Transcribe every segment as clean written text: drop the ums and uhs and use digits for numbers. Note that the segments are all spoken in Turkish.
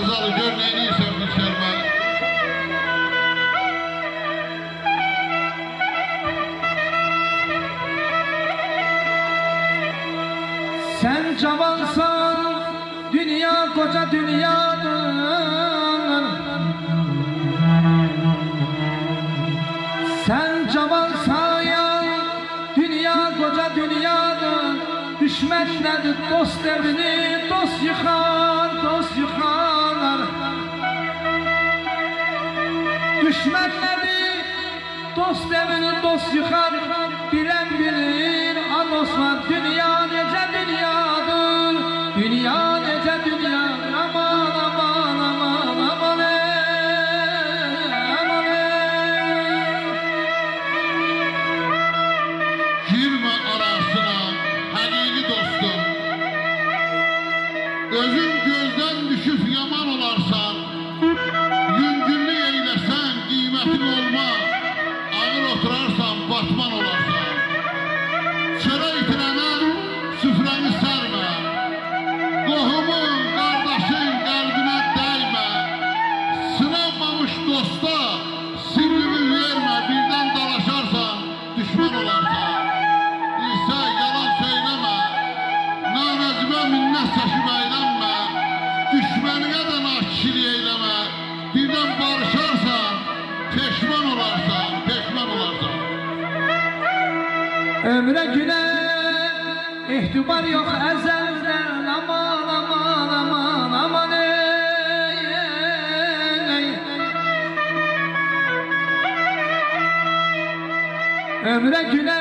Azalı gör neyniysen bir kelime. Sen cavansan, dünya koca dünyadır. Sen cavansan ya, dünya koca dünyadır. Düşmenler dost evini dost yıkar, dost yıkar. Düşmenleri dost evini dost yıkar. Bilen bilir anonslar, dünya nece dünyadır. Dünya nece dünyadır. Aman aman aman aman aman. Girme arasına hakiki dostum. Özün gözden düşüp yaman olarsan, yüngüllük eylesen kıymetin olmaz. Ağır oturarsan batman olarsan. Çöre itirene süfreni serme. Qohumun, kardeşin kalbine değme. Sınanmamış dosta sirrini verme. Birden dalaşarsan düşman olarsan. İsa yalan söyleme. Nanacıma minnet çekip eğlenme. Düşmenine de nakişilik eyleme. Birden barışarsan peşman olarsan, peşman olarsan. Ömre güne ihtibar yok ezelden. Aman aman aman aman ey. Ömre güne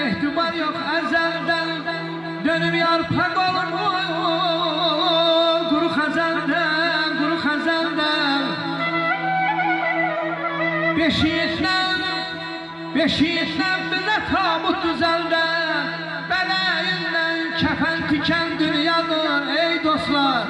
ihtibar yok ezelden. Dönüp yarpak olur kuru hazelden, kuru hazelden. Beşiğinden bize tabut düzeldi. Beleğinden kefen tiken dünyadır ey dostlar.